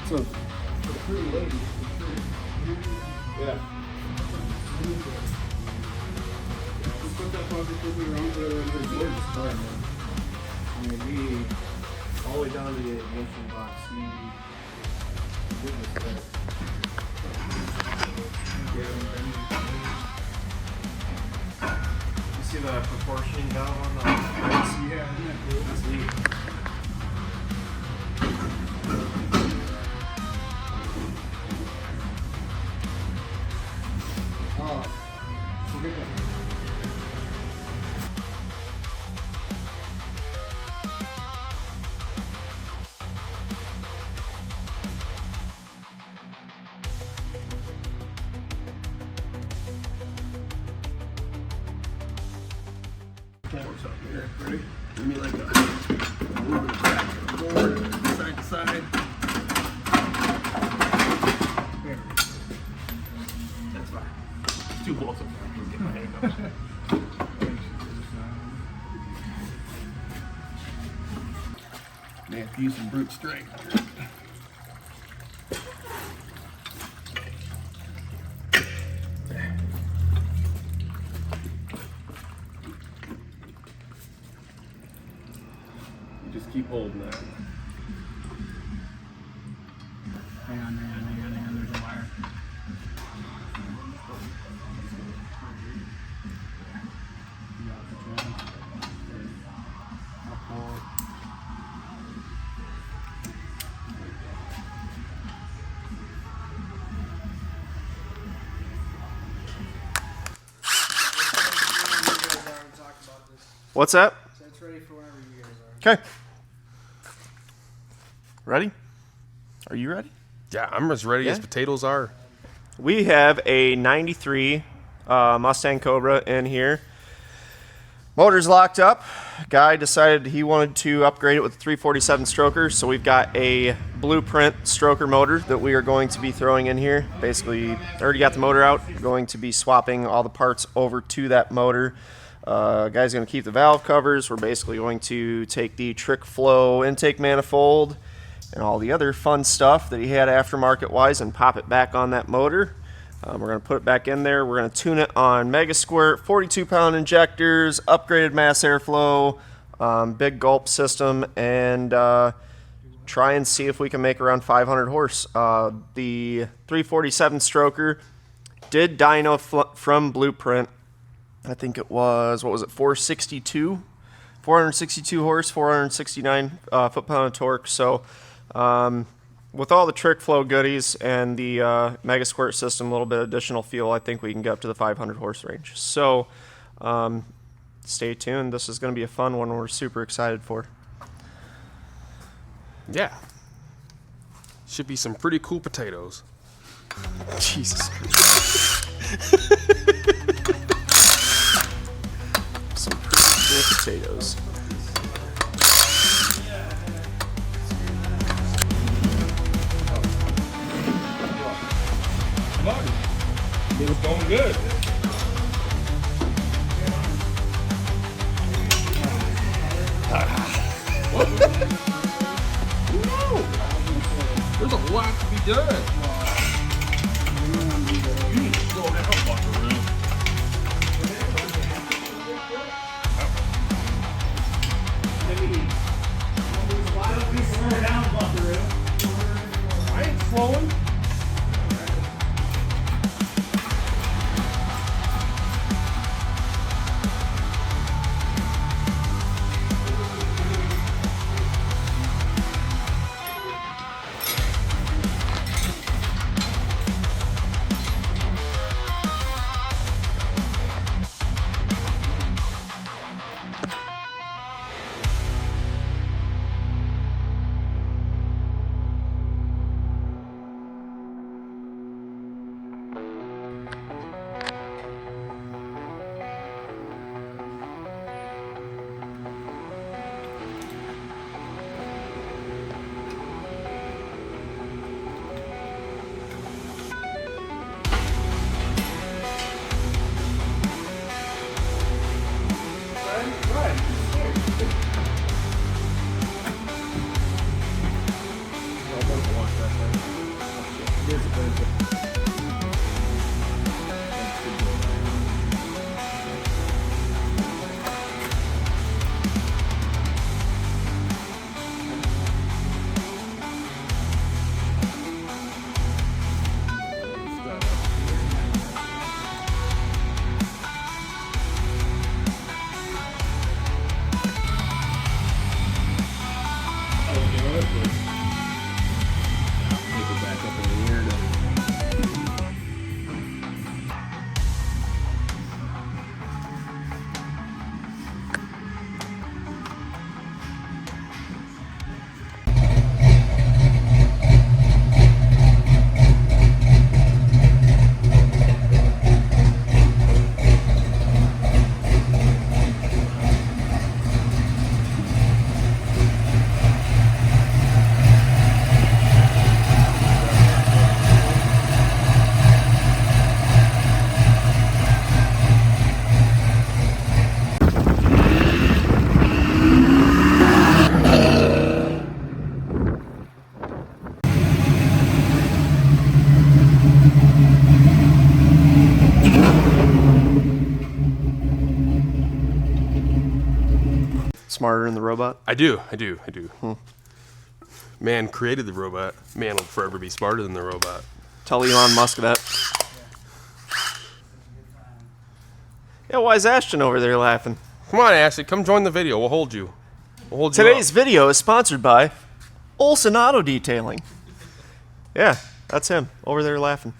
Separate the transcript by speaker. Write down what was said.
Speaker 1: So, pretty lady. Yeah. Just put that positively around for the gorgeous car, man. I mean, we all the way down to the ignition box. He did this there. You see the proportioning valve on the brakes? Yeah, isn't that cool? That's neat. Oh, forget that. What's up here? Ready? Give me like a little bit of back forward, side to side. There. That's fine. It's too close up there. I can get my hand up. May have to use some brute strength. Just keep holding that. Hang on, there's a wire.
Speaker 2: What's that?
Speaker 1: So it's ready for whenever you guys are.
Speaker 2: Okay. Ready? Are you ready?
Speaker 3: Yeah, I'm as ready as potatoes are.
Speaker 2: We have a 93 Mustang Cobra in here. Motor's locked up. Guy decided he wanted to upgrade it with a 347 stroker, so we've got a blueprint stroker motor that we are going to be throwing in here. Basically, already got the motor out. Going to be swapping all the parts over to that motor. Guy's going to keep the valve covers. We're basically going to take the trick flow intake manifold and all the other fun stuff that he had aftermarket wise and pop it back on that motor. We're going to put it back in there. We're going to tune it on Mega Squirt, 42-pound injectors, upgraded mass airflow, big gulp system, and try and see if we can make around 500 horse. The 347 stroker did dyno from Blueprint. I think it was, 462? 462 horse, 469 foot-pound of torque. So with all the trick flow goodies and the Mega Squirt system, a little bit additional fuel, I think we can get up to the 500 horse range. So stay tuned. This is going to be a fun one we're super excited for.
Speaker 3: Yeah. Should be some pretty cool potatoes.
Speaker 2: Jesus Christ. Some pretty cool potatoes.
Speaker 4: It was going good. There's a lot to be done. You need to slow down, Buckaroo.
Speaker 1: Why don't we slow down, Buckaroo?
Speaker 4: I ain't slowing.
Speaker 3: quick. Take it back up in the air to
Speaker 2: Smarter than the robot?
Speaker 3: I do. Man created the robot. Man will forever be smarter than the robot.
Speaker 2: Tell Elon Musk that. Yeah, why is Ashton over there laughing?
Speaker 3: Come on, Ashley, come join the video. We'll hold you. We'll hold you
Speaker 2: Today's
Speaker 3: up.
Speaker 2: video is sponsored by Olson Auto Detailing. Yeah, that's him over there laughing.